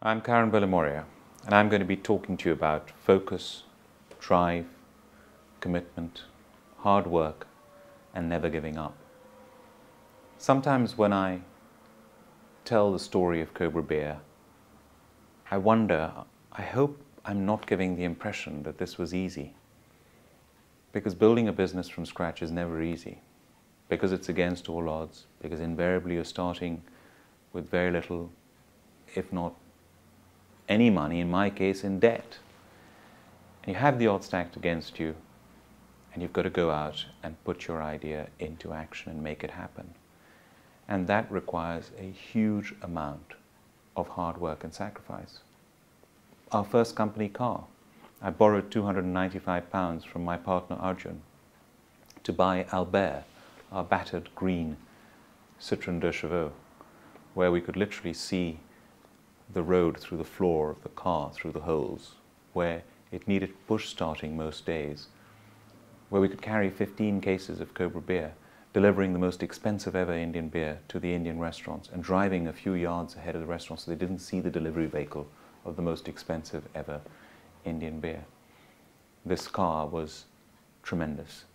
I'm Karan Bilimoria, and I'm going to be talking to you about focus, drive, commitment, hard work, and never giving up. Sometimes when I tell the story of Cobra Beer, I wonder, I hope I'm not giving the impression that this was easy. Because building a business from scratch is never easy. Because it's against all odds, because invariably you're starting with very little, if not any money, in my case, in debt. And you have the odds stacked against you, and you've got to go out and put your idea into action and make it happen. And that requires a huge amount of hard work and sacrifice. Our first company car, I borrowed £295 from my partner Arjun to buy Albert, our battered green Citroën de Chevaux, where we could literally see the road through the floor of the car, through the holes, where it needed push starting most days, where we could carry 15 cases of Cobra Beer, delivering the most expensive ever Indian beer to the Indian restaurants and driving a few yards ahead of the restaurants so they didn't see the delivery vehicle of the most expensive ever Indian beer. This car was tremendous.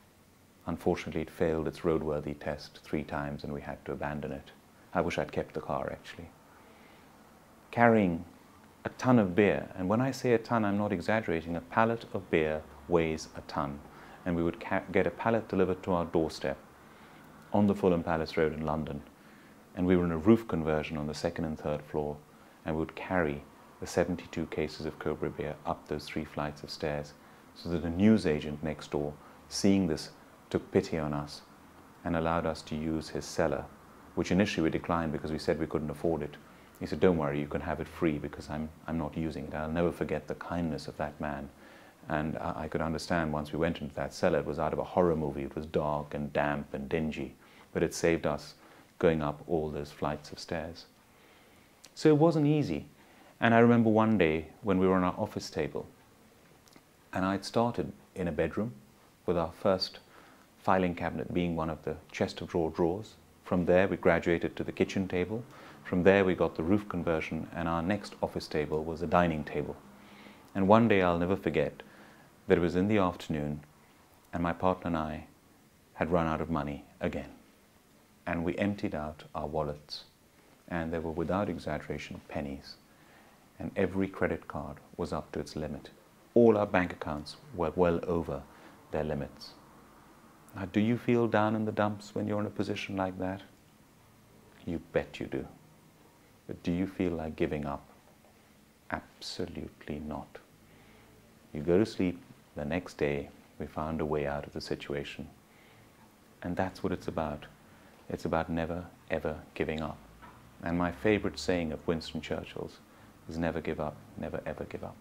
Unfortunately, it failed its roadworthy test 3 times and we had to abandon it. I wish I'd kept the car, actually. Carrying a ton of beer, and when I say a ton, I'm not exaggerating, a pallet of beer weighs a ton. And we would get a pallet delivered to our doorstep on the Fulham Palace Road in London. And we were in a roof conversion on the 2nd and 3rd floor, and we would carry the 72 cases of Cobra Beer up those 3 flights of stairs, so that a newsagent next door, seeing this, took pity on us and allowed us to use his cellar, which initially we declined because we said we couldn't afford it. He said, "Don't worry, you can have it free because I'm not using it." I'll never forget the kindness of that man. And I could understand once we went into that cellar, it was out of a horror movie. It was dark and damp and dingy, but it saved us going up all those flights of stairs. So it wasn't easy. And I remember one day when we were on our office table, and I'd started in a bedroom with our first filing cabinet being one of the chest of drawers. From there we graduated to the kitchen table. From there we got the roof conversion, and our next office table was a dining table. And one day I'll never forget that it was in the afternoon and my partner and I had run out of money again. And we emptied out our wallets, and there were, without exaggeration, pennies. And every credit card was up to its limit. All our bank accounts were well over their limits. Now, do you feel down in the dumps when you're in a position like that? You bet you do. But do you feel like giving up? Absolutely not. You go to sleep, the next day we found a way out of the situation. And that's what it's about. It's about never, ever giving up. And my favorite saying of Winston Churchill's is never give up, never, ever give up.